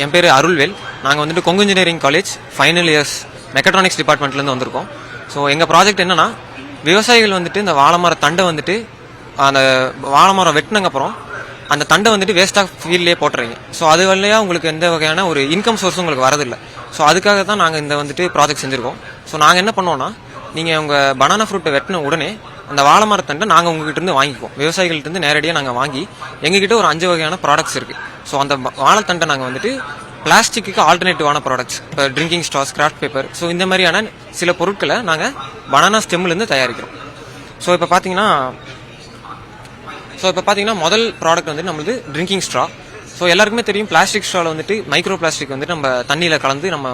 என் பேர் அருள்வேல். நாங்கள் வந்துட்டு Kongu engineering college final years mechatronics டிபார்ட்மெண்ட்லேருந்து வந்திருக்கோம். ஸோ எங்கள் ப்ராஜெக்ட் என்னன்னா, விவசாயிகள் வந்துட்டு இந்த வாழைமர தண்டை வந்துட்டு அந்த வாழைமரம் வெட்டினங்கப்புறம் அந்த தண்டை வந்துட்டு வேஸ்ட்டாக ஃபீல்ட்லேயே போட்டுறீங்க. ஸோ அது வழியாக உங்களுக்கு எந்த வகையான ஒரு இன்கம் சோர்ஸும் உங்களுக்கு வரதில்லை. ஸோ அதுக்காக தான் நாங்கள் இந்த வந்துட்டு ப்ராஜெக்ட் செஞ்சுருக்கோம். ஸோ நாங்கள் என்ன பண்ணோம்னா, நீங்கள் உங்கள் பனானா ஃப்ரூட்டை வெட்டின உடனே அந்த வாழை மரத்தண்டை நாங்கள் உங்ககிட்ட இருந்து வாங்கிக்குவோம். விவசாயிகள்கிட்ட நேரடியாக நாங்கள் வாங்கி எங்ககிட்ட ஒரு 5 வகையான ப்ராடக்ட்ஸ் இருக்குது. ஸோ அந்த வாழைத்தண்டை நாங்கள் வந்துட்டு பிளாஸ்டிக்கு ஆல்டர்னேட்டிவான ப்ராடக்ட்ஸ், இப்போ drinking straws, craft paper, so இந்த மாதிரியான சில பொருட்களை நாங்கள் பனானா ஸ்டெம்லேருந்து தயாரிக்கிறோம். ஸோ இப்போ பார்த்தீங்கன்னா முதல் ப்ராடக்ட் வந்துட்டு நம்மளுக்கு ட்ரிங்கிங் ஸ்ட்ரா. ஸோ எல்லாருக்குமே தெரியும், பிளாஸ்டிக் ஸ்ட்ராவில் வந்துட்டு மைக்ரோ பிளாஸ்டிக் வந்துட்டு நம்ம தண்ணியில் கலந்து நம்ம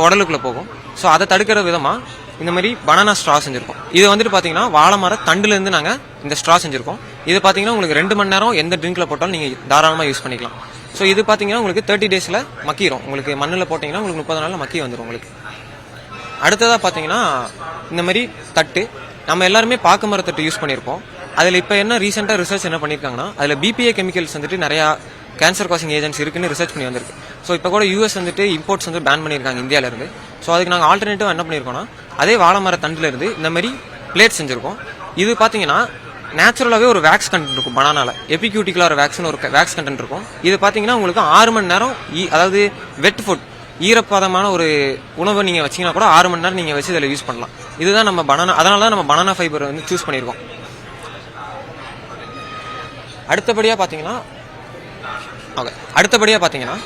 உடலுக்குள்ளே போகும். ஸோ அதை தடுக்கிற விதமாக இந்த மாதிரி பனானா ஸ்ட்ரா செஞ்சுருக்கோம். இது வந்துட்டு பார்த்தீங்கன்னா வாழை மர தண்டுலேருந்து நாங்கள் இந்த ஸ்ட்ரா செஞ்சுருக்கோம். இது பார்த்தீங்கன்னா உங்களுக்கு 2 மணி நேரம் எந்த ட்ரிங்க்ல போட்டாலும் நீங்கள் தாராளமாக யூஸ் பண்ணிக்கலாம். ஸோ இது பார்த்தீங்கன்னா உங்களுக்கு 30 டேஸில் மக்கிரும். உங்களுக்கு மண்ணில் போட்டிங்கன்னா உங்களுக்கு 30 நாளில் மக்கி வந்துடும் உங்களுக்கு. அடுத்ததாக பார்த்தீங்கன்னா இந்த மாதிரி தட்டு நம்ம எல்லாருமே பாக்கு மரத்தட்டு யூஸ் பண்ணியிருப்போம். அதில் இப்போ என்ன ரீசெண்டாக ரிசர்ச் என்ன பண்ணியிருக்காங்கன்னா, அதில் பிபிஏ கெமிக்கல்ஸ் வந்துட்டு நிறையா கேன்சர் காசிங் ஏஜென்ட்ஸ் இருக்குன்னு ரிசர்ச் பண்ணி வந்திருக்கு. ஸோ இப்போ கூட யூஎஸ் வந்துட்டு இம்போர்ட்ஸ் வந்து பேன் பண்ணியிருக்காங்க இந்தியாவிலேருந்து. ஸோ அதுக்கு நாங்கள் ஆல்டர்னேட்டிவ் என்ன பண்ணியிருக்கோம்னா, அதே வாழை மர தண்டுலேருந்து இந்த மாதிரி பிளேட் செஞ்சுருக்கோம். இது பார்த்தீங்கன்னா நேச்சுரலாகவே ஒரு வேக்ஸ் கண்டென்ட் இருக்கும் பனானால. எபிக்யூட்டிகுலர் வேக்ஸ்னு ஒரு வேக்ஸ் கண்டென்ட் இருக்கும். இது பார்த்தீங்கன்னா உங்களுக்கு 6 மணி நேரம் அதாவது வெட் ஃபுட், ஈரப்பதமான ஒரு உணவை நீங்கள் வச்சிங்கன்னா கூட 6 மணி நேரம் நீங்கள் வச்சு இதில் யூஸ் பண்ணலாம். இதுதான் நம்ம பனானா, அதனால தான் நம்ம பனானா ஃபைபர் வந்து சூஸ் பண்ணியிருக்கோம். அடுத்தபடியாக பார்த்தீங்கன்னா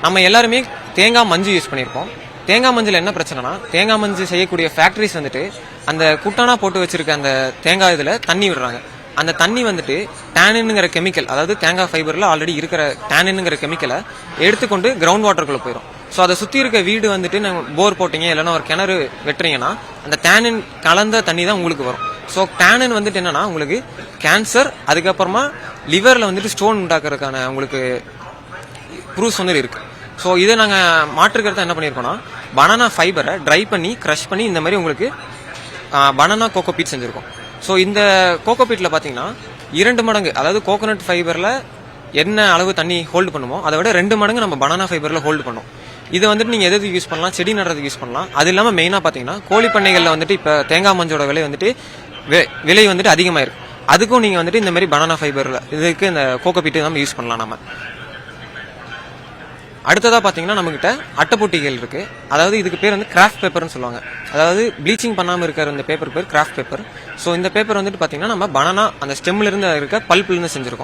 நம்ம எல்லாருமே தேங்காய் மஞ்சு யூஸ் பண்ணியிருப்போம். தேங்காய் மஞ்சில் என்ன பிரச்சனைனா, தேங்காய் மஞ்சு செய்யக்கூடிய ஃபேக்ட்ரிஸ் வந்துட்டு அந்த குட்டானா போட்டு வச்சிருக்க அந்த தேங்காய் இதில் தண்ணி விடுறாங்க. அந்த தண்ணி வந்துட்டு டேனின்ங்கிற கெமிக்கல், அதாவது தேங்காய் ஃபைபரில் ஆல்ரெடி இருக்கிற டேனின்ங்கிற கெமிக்கலை எடுத்துக்கொண்டு கிரவுண்ட் வாட்டருக்குள்ளே போயிடும். ஸோ அதை சுற்றி இருக்க வீடு வந்துட்டு நாங்கள் போர் போட்டிங்க இல்லைன்னா ஒரு கிணறு வெட்டுறீங்கன்னா அந்த டேனின் கலந்த தண்ணி தான் உங்களுக்கு வரும். ஸோ டேனின் வந்துட்டு என்னன்னா உங்களுக்கு கேன்சர், அதுக்கப்புறமா லிவரில் வந்துட்டு ஸ்டோன் உண்டாக்குறதுக்கான உங்களுக்கு ப்ரூஃப்ஸ் வந்து இருக்குது. ஸோ இதை நாங்கள் மாற்றுக்கிறத என்ன பண்ணியிருக்கோம்னா, பனானா ஃபைபரை ட்ரை பண்ணி க்ரஷ் பண்ணி இந்த மாதிரி உங்களுக்கு பனானா கோகோபீட் செஞ்சுருக்கோம். ஸோ இந்த கோகோபீட்டில் பார்த்தீங்கன்னா 2 மடங்கு, அதாவது கோகோனட் ஃபைபரில் என்ன அளவு தண்ணி ஹோல்டு பண்ணுமோ அதை விட 2 மடங்கு நம்ம பனானா ஃபைபரில் ஹோல்டு பண்ணோம். இதை வந்துட்டு நீங்கள் எதுக்கு யூஸ் பண்ணலாம், செடி நடுறதுக்கு யூஸ் பண்ணலாம். அது இல்லாமல் மெயினாக பார்த்தீங்கன்னா கோழி பண்ணைகளில் வந்துட்டு இப்போ தேங்காய் மஞ்சோட விலை வந்துட்டு அதிகமாக இருக்குது. அதுக்கும் நீங்கள் வந்துட்டு இந்த மாதிரி பனானா ஃபைபரில் இதுக்கு இந்த கோகோபீட்டு நம்ம யூஸ் பண்ணலாம். நம்ம அடுத்ததாக பார்த்தீங்கன்னா நம்மகிட்ட அட்டைப்பொட்டிகள் இருக்குது. அதாவது இதுக்கு பேர் வந்து கிராஃப்ட் பேப்பர்னு சொல்லுவாங்க. அதாவது ப்ளீச்சிங் பண்ணாமல் இருக்கிற இந்த பேப்பர் பேர் கிராஃப்ட் பேப்பர். ஸோ இந்த பேப்பர் வந்துட்டு பார்த்தீங்கன்னா நம்ம பனானா அந்த ஸ்டெம்லேருந்து இருக்க பல்ப்லேருந்து செஞ்சுருக்கோம்.